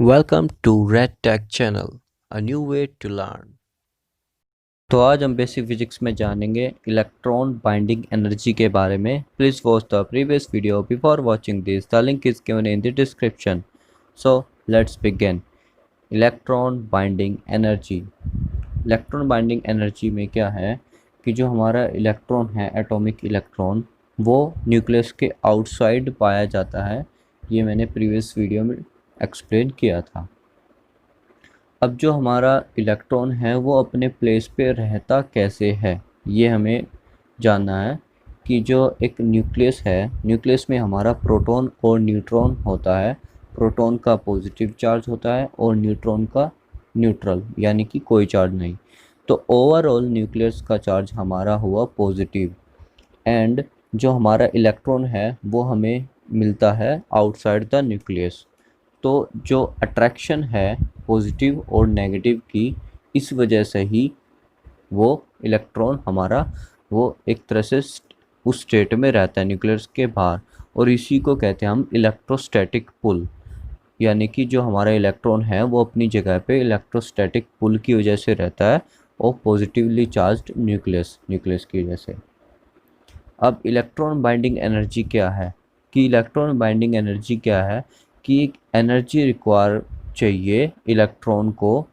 Welcome to Red Tech Channel, a new way to learn. तो आज हम basic physics में जानेंगे इलेक्ट्रॉन बाइंडिंग एनर्जी के बारे में. Please watch the previous video before watching this. The link is given in the description. So let's begin. Electron binding energy. Electron binding energy में क्या है कि जो हमारा इलेक्ट्रॉन है, एटॉमिक इलेक्ट्रॉन, वो न्यूक्लियस के आउटसाइड पाया जाता है. ये मैंने प्रीवियस वीडियो में एक्सप्लेन किया था. अब जो हमारा इलेक्ट्रॉन है वो अपने प्लेस पे रहता कैसे है, ये हमें जानना है. कि जो एक न्यूक्लियस है, न्यूक्लियस में हमारा प्रोटॉन और न्यूट्रॉन होता है. प्रोटॉन का पॉजिटिव चार्ज होता है और न्यूट्रॉन का न्यूट्रल, यानी कि कोई चार्ज नहीं. तो ओवरऑल न्यूक्लियस का चार्ज हमारा हुआ पॉजिटिव. एंड जो हमारा इलेक्ट्रॉन है वो हमें मिलता है आउटसाइड द न्यूक्लियस. तो जो अट्रैक्शन है पॉजिटिव और नेगेटिव की, इस वजह से ही वो इलेक्ट्रॉन हमारा वो एक तरह से उस स्टेट में रहता है न्यूक्लियस के बाहर. और इसी को कहते हैं हम इलेक्ट्रोस्टैटिक पुल. यानी कि जो हमारा इलेक्ट्रॉन है वो अपनी जगह पे इलेक्ट्रोस्टैटिक पुल की वजह से रहता है और पॉजिटिवली चार्ज्ड न्यूक्लियस की वजह से. अब इलेक्ट्रॉन बाइंडिंग एनर्जी क्या है कि इलेक्ट्रॉन बाइंडिंग एनर्जी क्या है कि एनर्जी रिक्वायर चाहिए इलेक्ट्रॉन को,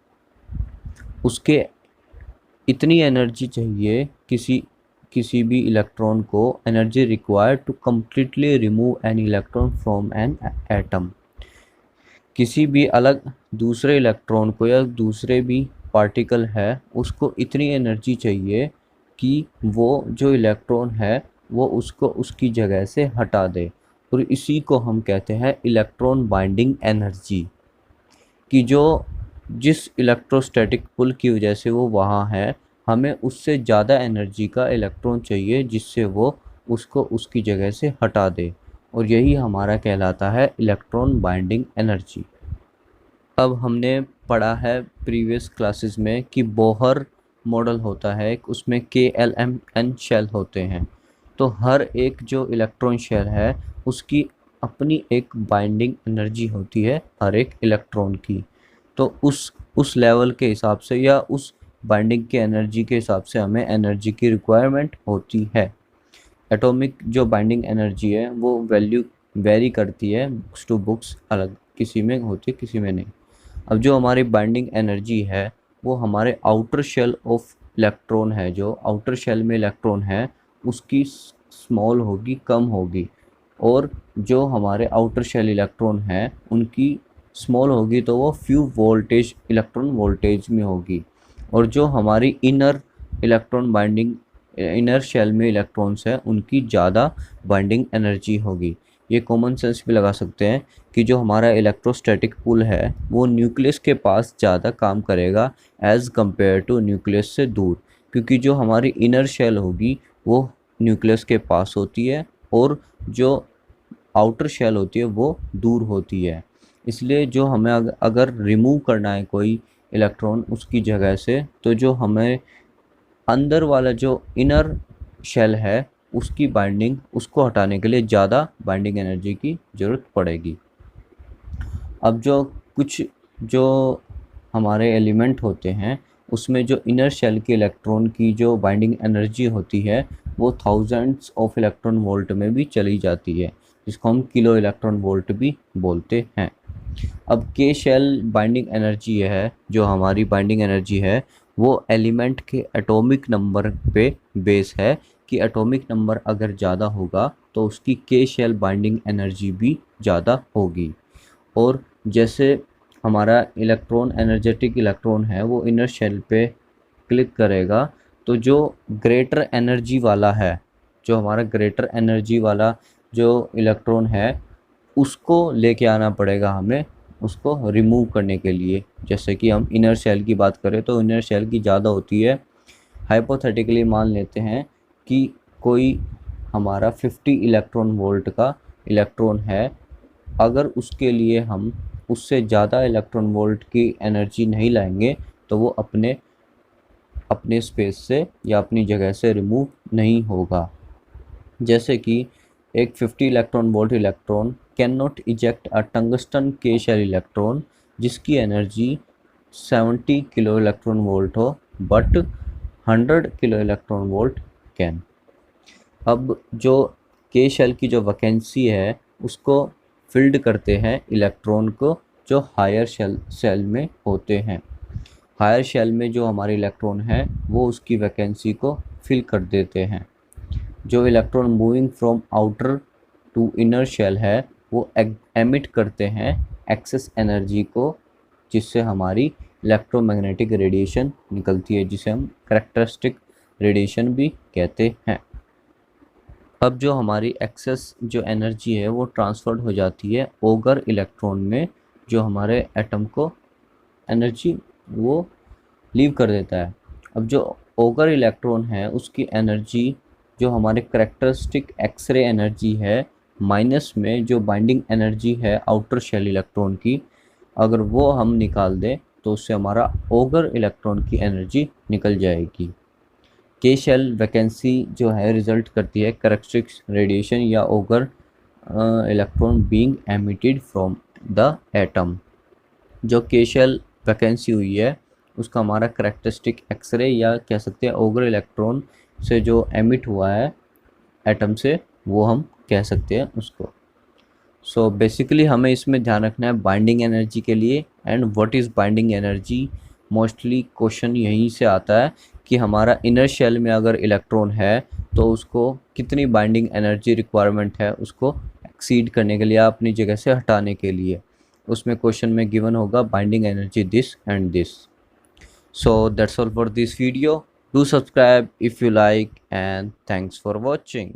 उसके इतनी एनर्जी चाहिए किसी भी इलेक्ट्रॉन को energy required to completely remove an electron from an atom. किसी भी अलग दूसरे इलेक्ट्रॉन को या दूसरे भी पार्टिकल है उसको इतनी एनर्जी चाहिए कि वो जो इलेक्ट्रॉन है वो उसको उसकी जगह से हटा दे. और इसी को हम कहते हैं इलेक्ट्रॉन बाइंडिंग एनर्जी. कि जो जिस इलेक्ट्रोस्टैटिक पुल की वजह से वो वहाँ है, हमें उससे ज़्यादा एनर्जी का इलेक्ट्रॉन चाहिए जिससे वो उसको उसकी जगह से हटा दे. और यही हमारा कहलाता है इलेक्ट्रॉन बाइंडिंग एनर्जी. अब हमने पढ़ा है प्रीवियस क्लासेस में कि बोहर मॉडल होता है, उसमें KLMN शेल होते हैं. तो हर एक जो इलेक्ट्रॉन शेल है उसकी अपनी एक बाइंडिंग एनर्जी होती है हर एक इलेक्ट्रॉन की. तो उस लेवल के हिसाब से या उस बाइंडिंग की एनर्जी के हिसाब से हमें एनर्जी की रिक्वायरमेंट होती है. एटॉमिक जो बाइंडिंग एनर्जी है वो वैल्यू वेरी करती है, बुक्स टू बुक्स अलग, किसी में होती है किसी में नहीं. अब जो हमारी बाइंडिंग एनर्जी है वो हमारे आउटर शेल ऑफ इलेक्ट्रॉन है, जो आउटर शेल में इलेक्ट्रॉन है उसकी स्मॉल होगी, कम होगी. और जो हमारे आउटर शेल इलेक्ट्रॉन है उनकी स्मॉल होगी तो वो फ्यू वोल्टेज इलेक्ट्रॉन वोल्टेज में होगी. और जो हमारी inner electron binding inner shell में इलेक्ट्रॉन्स हैं उनकी ज़्यादा बाइंडिंग एनर्जी होगी. ये कॉमन सेंस भी लगा सकते हैं कि जो हमारा इलेक्ट्रोस्टैटिक पुल है वो न्यूक्लियस के पास ज़्यादा काम करेगा एज़ कम्पेयर टू न्यूक्लियस से दूर. क्योंकि जो हमारी इनर शेल होगी वो न्यूक्लियस के पास होती है और जो आउटर शेल होती है वो दूर होती है. इसलिए जो हमें अगर रिमूव करना है कोई इलेक्ट्रॉन उसकी जगह से, तो जो हमें अंदर वाला जो इनर शेल है उसकी बाइंडिंग, उसको हटाने के लिए ज़्यादा बाइंडिंग एनर्जी की ज़रूरत पड़ेगी. अब जो हमारे एलिमेंट होते हैं उसमें जो इनर शेल के इलेक्ट्रॉन की जो बाइंडिंग एनर्जी होती है वो थाउजेंड्स ऑफ इलेक्ट्रॉन वोल्ट में भी चली जाती है, जिसको हम किलो इलेक्ट्रॉन वोल्ट भी बोलते हैं. अब के शेल बाइंडिंग एनर्जी है, जो हमारी बाइंडिंग एनर्जी है वो एलिमेंट के एटॉमिक नंबर पे बेस है. कि एटॉमिक नंबर अगर ज़्यादा होगा तो उसकी के शेल बाइंडिंग एनर्जी भी ज़्यादा होगी. और जैसे हमारा इलेक्ट्रॉन एनर्जेटिक इलेक्ट्रॉन है वो इनर शेल पे क्लिक करेगा तो जो ग्रेटर एनर्जी वाला है, जो हमारा ग्रेटर एनर्जी वाला जो इलेक्ट्रॉन है उसको लेके आना पड़ेगा हमें उसको रिमूव करने के लिए. जैसे कि हम इनर शेल की बात करें तो इनर शेल की ज़्यादा होती है. हाइपोथेटिकली मान लेते हैं कि कोई हमारा 50 इलेक्ट्रॉन वोल्ट का इलेक्ट्रॉन है, अगर उसके लिए हम उससे ज़्यादा इलेक्ट्रॉन वोल्ट की एनर्जी नहीं लाएंगे तो वो अपने स्पेस से या अपनी जगह से रिमूव नहीं होगा. जैसे कि एक 50 electron volt electron can not eject a tungsten के शेल इलेक्ट्रॉन जिसकी एनर्जी 70 किलो इलेक्ट्रॉन वोल्ट हो but 100 kilo electron volt can. अब जो के शेल की जो वैकेंसी है उसको फिल्ड करते हैं इलेक्ट्रॉन को जो हायर शेल में होते हैं। हायर शेल में जो हमारे इलेक्ट्रॉन है वो उसकी वैकेंसी को फिल कर देते हैं। जो electron moving from outer to inner shell है वो एमिट करते हैं एक्सेस एनर्जी को, जिससे हमारी इलेक्ट्रोमैग्नेटिक रेडिएशन निकलती है, जिसे हम कैरेक्टरिस्टिक रेडिएशन भी कहते हैं। अब जो हमारी एक्सेस जो एनर्जी है वो ट्रांसफर्ड हो जाती है ओगर इलेक्ट्रॉन में, जो हमारे एटम को एनर्जी वो लीव कर देता है। अब जो ओगर इलेक्ट्रॉन है उसकी एनर्जी जो हमारे कैरेक्टरिस्टिक एक्सरे एनर्जी है माइनस में जो बाइंडिंग एनर्जी है आउटर शेल इलेक्ट्रॉन की, अगर वो हम निकाल दें तो उससे हमारा ओगर इलेक्ट्रॉन की एनर्जी निकल जाएगी। के शेल वैकेंसी जो है रिजल्ट करती है कैरेक्टरिस्टिक रेडिएशन या ogre electron being emitted from the atom. जो के शेल वैकेंसी हुई है उसका हमारा कैरेक्टरिस्टिक एक्सरे या कह सकते हैं ओगर इलेक्ट्रॉन से जो एमिट हुआ है एटम से, वो हम कह सकते हैं उसको। सो बेसिकली हमें इसमें ध्यान रखना है बाइंडिंग एनर्जी के लिए and what is binding energy. Mostly question यहीं से आता है कि हमारा इनर शेल में अगर इलेक्ट्रॉन है तो उसको कितनी बाइंडिंग एनर्जी रिक्वायरमेंट है उसको एक्सीड करने के लिए, अपनी जगह से हटाने के लिए। उसमें क्वेश्चन में गिवन होगा binding energy this and this. So that's all for this video. Do subscribe if you like, and thanks for watching.